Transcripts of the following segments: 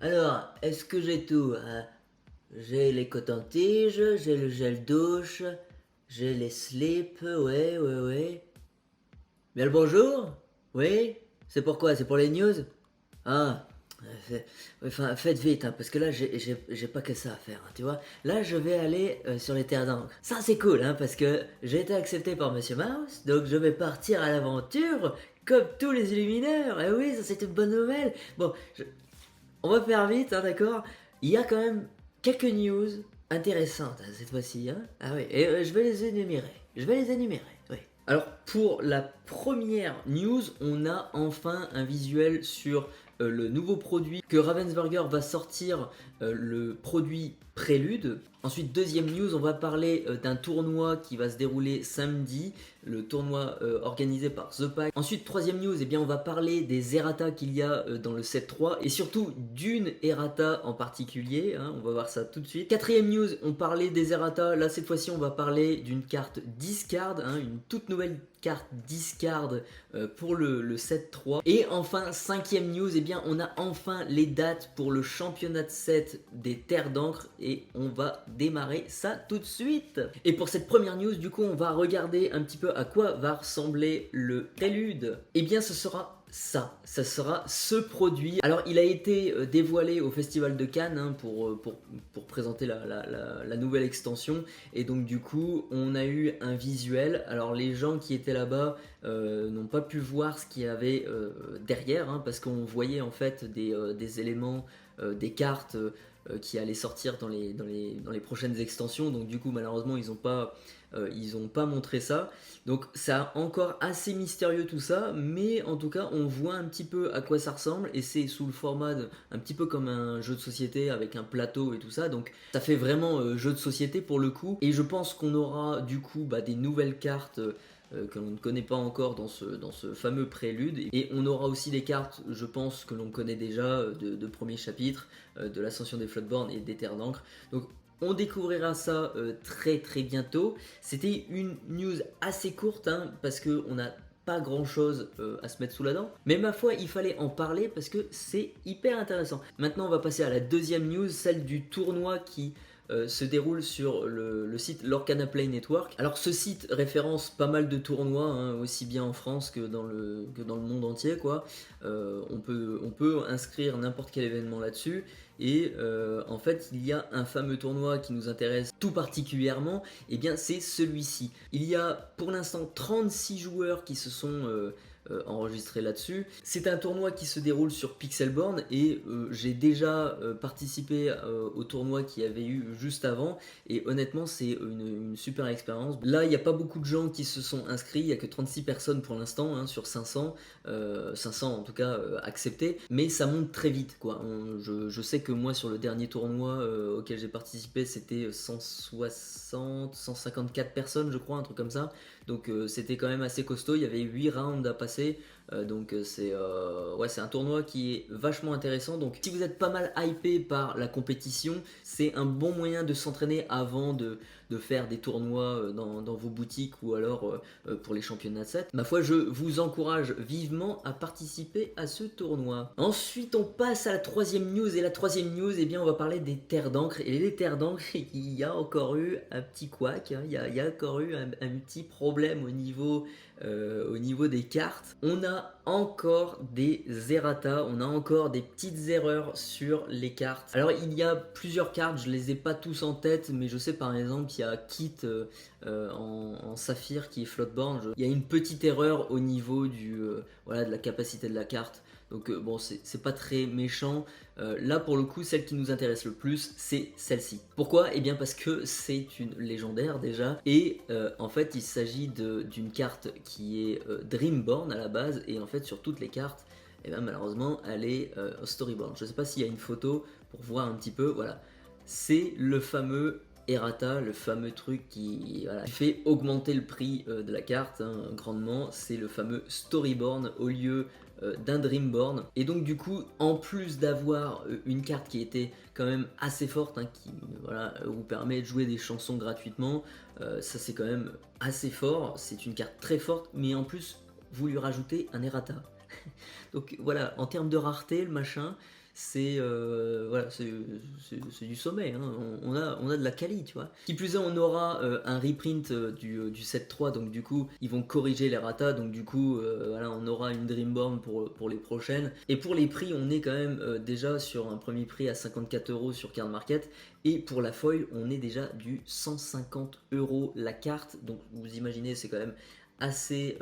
Alors, est-ce que j'ai tout? J'ai les cotons-tiges, j'ai le gel douche, j'ai les slips, ouais. Bien le bonjour? Oui? C'est pourquoi? C'est pour les news? Ah, enfin, faites vite, hein, parce que là, j'ai pas que ça à faire, hein, tu vois. Là, je vais aller sur les terres d'encre. Ça, c'est cool, hein, parce que j'ai été accepté par Monsieur Mouse, donc je vais partir à l'aventure comme tous les illumineurs. Et oui, ça, c'est une bonne nouvelle. Bon, on va faire vite, hein, d'accord? Il y a quand même quelques news intéressantes hein, cette fois-ci. Hein. Ah oui, et je vais les énumérer. Oui. Alors pour la première news, on a enfin un visuel sur le nouveau produit que Ravensburger va sortir, le produit Prélude. Ensuite, deuxième news, on va parler d'un tournoi qui va se dérouler samedi, le tournoi organisé par The Pack. Ensuite, troisième news, eh bien, on va parler des errata qu'il y a dans le set 3 et surtout d'une errata en particulier. Hein, on va voir ça tout de suite. Quatrième news, on parlait des errata. Là, cette fois-ci, on va parler d'une carte discard, hein, une toute nouvelle carte discard pour le set 3. Et enfin, cinquième news, eh bien, on a enfin les dates pour le championnat de set des terres d'encre et on va démarrer ça tout de suite. Et pour cette première news, du coup, on va regarder un petit peu à quoi va ressembler le prélude. Eh bien, ce sera ça sera ce produit. Alors il a été dévoilé au Festival de Cannes hein, pour présenter la nouvelle extension et donc du coup on a eu un visuel. Alors les gens qui étaient là-bas n'ont pas pu voir ce qu'il y avait derrière hein, parce qu'on voyait en fait des éléments, des cartes qui allaient sortir dans les prochaines extensions donc du coup malheureusement ils ont pas montré ça. Donc c'est encore assez mystérieux tout ça, mais en tout cas on voit un petit peu à quoi ça ressemble et c'est sous le format un petit peu comme un jeu de société avec un plateau et tout ça. Donc ça fait vraiment jeu de société pour le coup. Et je pense qu'on aura du coup des nouvelles cartes que l'on ne connaît pas encore dans ce fameux prélude. Et on aura aussi des cartes, je pense, que l'on connaît déjà de premier chapitre, de l'ascension des Floodborn et des Terres d'encre. Donc on découvrira ça très bientôt. C'était une news assez courte hein, parce qu'on n'a pas grand chose à se mettre sous la dent. Mais ma foi, il fallait en parler parce que c'est hyper intéressant. Maintenant, on va passer à la deuxième news, celle du tournoi qui se déroule sur le site Lorcana Play Network. Alors ce site référence pas mal de tournois, hein, aussi bien en France que dans le monde entier. Quoi. On peut inscrire n'importe quel événement là-dessus. Et en fait, il y a un fameux tournoi qui nous intéresse tout particulièrement, et bien c'est celui-ci. Il y a pour l'instant 36 joueurs qui se sont enregistrés là-dessus. C'est un tournoi qui se déroule sur Pixelborn et j'ai déjà participé au tournoi qui avait eu juste avant et honnêtement c'est une super expérience. Là il n'y a pas beaucoup de gens qui se sont inscrits, il n'y a que 36 personnes pour l'instant hein, sur 500, 500 en tout cas acceptés, mais ça monte très vite quoi. Je sais que moi sur le dernier tournoi auquel j'ai participé c'était 160, 154 personnes je crois, un truc comme ça. Donc c'était quand même assez costaud, il y avait 8 rounds à passer. Donc c'est un tournoi qui est vachement intéressant. Donc si vous êtes pas mal hypé par la compétition, c'est un bon moyen de s'entraîner avant de faire des tournois dans vos boutiques ou alors pour les championnats de set. Ma foi, je vous encourage vivement à participer à ce tournoi. Ensuite, on passe à la troisième news. Et la troisième news, eh bien, on va parler des terres d'encre. Et les terres d'encre, il y a encore eu un petit couac. Hein. Il y a encore eu un petit problème au niveau des cartes. On a encore des errata, on a encore des petites erreurs sur les cartes. Alors il y a plusieurs cartes, je les ai pas tous en tête, mais je sais par exemple qu'il y a Kit en saphir qui est Floodborn. Il y a une petite erreur au niveau de la capacité de la carte. Donc bon, c'est pas très méchant. Là pour le coup, celle qui nous intéresse le plus, c'est celle-ci. Pourquoi? Eh bien parce que c'est une légendaire déjà. Et en fait, il s'agit d'une carte qui est Dreamborn à la base. Et en fait, sur toutes les cartes, eh bien, malheureusement, elle est Storyborn. Je sais pas s'il y a une photo pour voir un petit peu. Voilà. C'est le fameux errata, le fameux truc qui fait augmenter le prix de la carte hein, grandement. C'est le fameux Storyborn au lieu d'un Dreamborn. Et donc du coup, en plus d'avoir une carte qui était quand même assez forte, hein, qui vous permet de jouer des chansons gratuitement, ça c'est quand même assez fort. C'est une carte très forte, mais en plus, vous lui rajoutez un errata. Donc voilà, en termes de rareté, le machin, voilà, c'est du sommet, hein. On a de la quali, tu vois. Qui plus est, on aura un reprint du 7.3, donc du coup ils vont corriger les ratas, donc du coup voilà, on aura une Dreamborn pour les prochaines. Et pour les prix, on est quand même déjà sur un premier prix à 54€ sur Card Market, et pour la foil on est déjà du 150€ la carte, donc vous imaginez, c'est quand même assez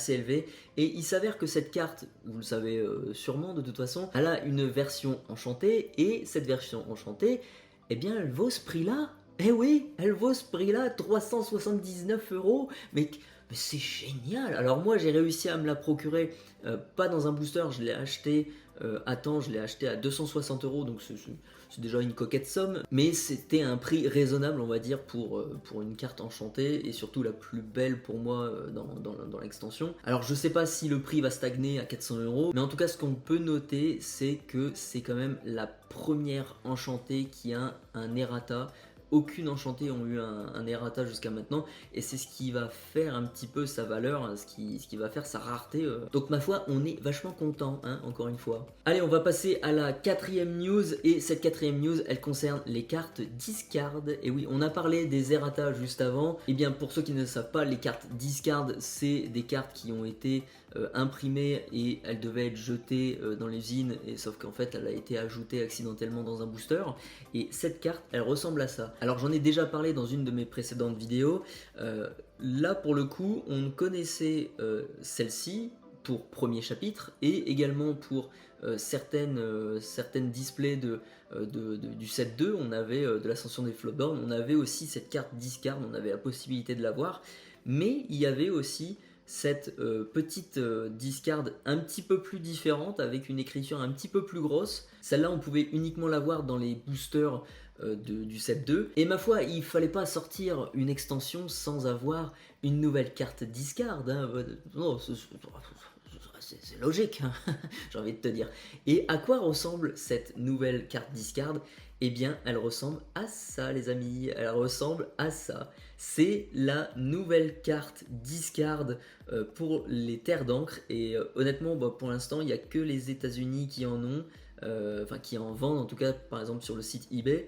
élevé. Et il s'avère que cette carte, vous le savez sûrement de toute façon, elle a une version enchantée, et cette version enchantée, eh bien elle vaut ce prix là. Eh oui, elle vaut ce prix là, 379€. Mais c'est génial. Alors moi j'ai réussi à me la procurer, pas dans un booster, je l'ai acheté je l'ai acheté à 260€, donc c'est déjà une coquette somme, mais c'était un prix raisonnable, on va dire, pour une carte enchantée, et surtout la plus belle pour moi dans l'extension. Alors je sais pas si le prix va stagner à 400€, mais en tout cas ce qu'on peut noter, c'est que c'est quand même la première enchantée qui a un errata. Aucune enchantée ont eu un errata jusqu'à maintenant, et c'est ce qui va faire un petit peu sa valeur, ce qui va faire sa rareté. Donc ma foi, on est vachement content, hein, encore une fois. Allez, on va passer à la quatrième news, et cette quatrième news, elle concerne les cartes discard. Et oui, on a parlé des errata juste avant. Et bien pour ceux qui ne savent pas, les cartes discard, c'est des cartes qui ont été imprimées et elles devaient être jetées dans l'usine, et sauf qu'en fait elle a été ajoutée accidentellement dans un booster, et cette carte elle ressemble à ça. Alors j'en ai déjà parlé dans une de mes précédentes vidéos, là pour le coup on connaissait celle-ci pour premier chapitre, et également pour certaines displays du set 2, on avait de l'ascension des Floodborn, on avait aussi cette carte discard, on avait la possibilité de l'avoir, mais il y avait aussi cette petite discard un petit peu plus différente, avec une écriture un petit peu plus grosse. Celle-là on pouvait uniquement l'avoir dans les boosters du set 2, et ma foi il fallait pas sortir une extension sans avoir une nouvelle carte discard, hein. Non, c'est logique, hein. J'ai envie de te dire. Et à quoi ressemble cette nouvelle carte discard? Eh bien, elle ressemble à ça, les amis. Elle ressemble à ça. C'est la nouvelle carte discard pour les terres d'encre. Et honnêtement, pour l'instant, il n'y a que les États-Unis qui en ont, enfin qui en vendent, en tout cas, par exemple sur le site eBay.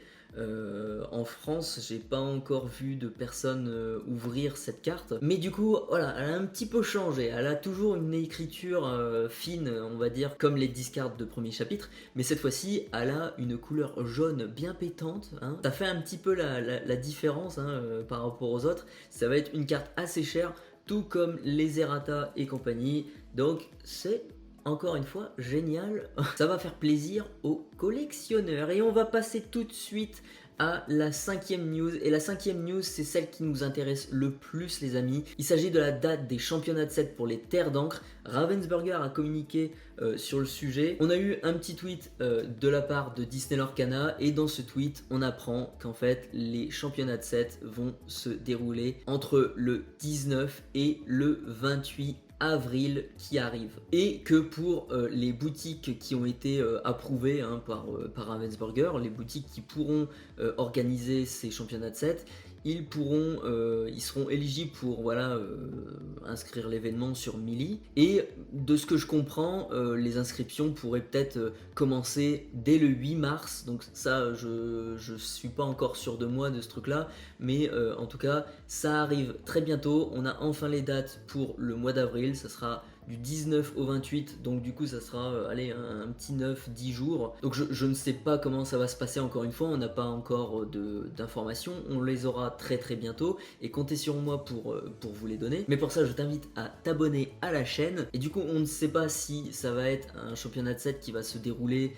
En France, j'ai pas encore vu de personnes ouvrir cette carte, mais du coup, voilà, elle a un petit peu changé. Elle a toujours une écriture fine, on va dire, comme les discards de premier chapitre, mais cette fois-ci, elle a une couleur jaune bien pétante, hein. Ça fait un petit peu la différence, hein, par rapport aux autres. Ça va être une carte assez chère, tout comme les errata et compagnie, donc c'est encore une fois génial. Ça va faire plaisir aux collectionneurs. Et on va passer tout de suite à la cinquième news. Et la cinquième news, c'est celle qui nous intéresse le plus, les amis. Il s'agit de la date des championnats de set pour les terres d'encre. Ravensburger a communiqué sur le sujet. On a eu un petit tweet de la part de Disney Lorcana, et dans ce tweet on apprend qu'en fait les championnats de set vont se dérouler entre le 19 et le 28 avril qui arrive, et que pour les boutiques qui ont été approuvées, hein, par Ravensburger, les boutiques qui pourront organiser ces championnats de set, ils seront éligibles pour voilà, inscrire l'événement sur Melee. Et de ce que je comprends, les inscriptions pourraient peut-être commencer dès le 8 mars. Donc ça, je suis pas encore sûr de moi de ce truc là, mais en tout cas ça arrive très bientôt. On a enfin les dates pour le mois d'avril, ça sera du 19 au 28, donc du coup ça sera allez, un petit 9-10 jours. Donc je ne sais pas comment ça va se passer, encore une fois, on n'a pas encore d'informations, on les aura très très bientôt, et comptez sur moi pour vous les donner. Mais pour ça je t'invite à t'abonner à la chaîne, et du coup on ne sait pas si ça va être un championnat de set qui va se dérouler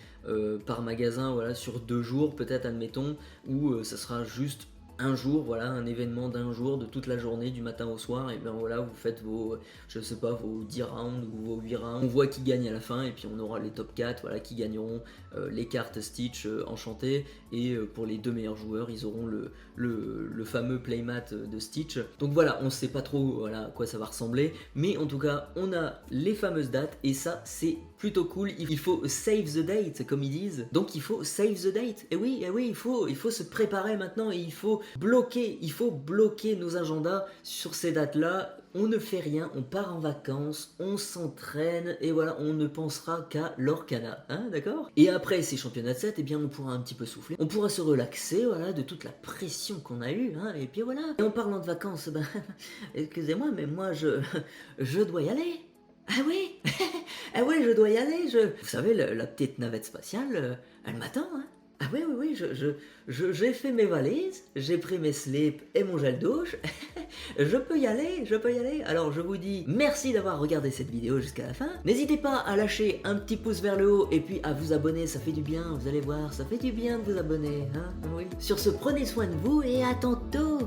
par magasin, voilà, sur 2 jours peut-être, admettons, ou ça sera juste un jour, voilà, un événement d'un jour, de toute la journée, du matin au soir, et bien voilà, vous faites vos, je sais pas, vos 10 rounds ou vos 8 rounds, on voit qui gagne à la fin, et puis on aura les top 4, voilà, qui gagneront les cartes Stitch enchantées, et pour les 2 meilleurs joueurs, ils auront le fameux playmat de Stitch. Donc voilà, on sait pas trop voilà, à quoi ça va ressembler, mais en tout cas, on a les fameuses dates, et ça, c'est plutôt cool. Il faut save the date, comme ils disent. Donc il faut save the date. Et oui, il faut se préparer maintenant, et il faut bloquer nos agendas sur ces dates-là. on ne fait rien, on part en vacances, on s'entraîne, et voilà, on ne pensera qu'à l'Orcana, hein, d'accord? Et après ces championnats de 7, eh bien on pourra un petit peu souffler, on pourra se relaxer, voilà, de toute la pression qu'on a eue, hein, et puis voilà. Et en parlant de vacances, ben, excusez-moi, mais moi je dois y aller. Ah oui. Ah oui, je dois y aller, Vous savez, la petite navette spatiale, elle m'attend, hein. Ah oui, oui, oui, j'ai fait mes valises, j'ai pris mes slips et mon gel douche. Je peux y aller, je peux y aller. Alors je vous dis merci d'avoir regardé cette vidéo jusqu'à la fin. N'hésitez pas à lâcher un petit pouce vers le haut et puis à vous abonner, ça fait du bien, vous allez voir, ça fait du bien de vous abonner, hein, oui. Sur ce, prenez soin de vous et à tantôt.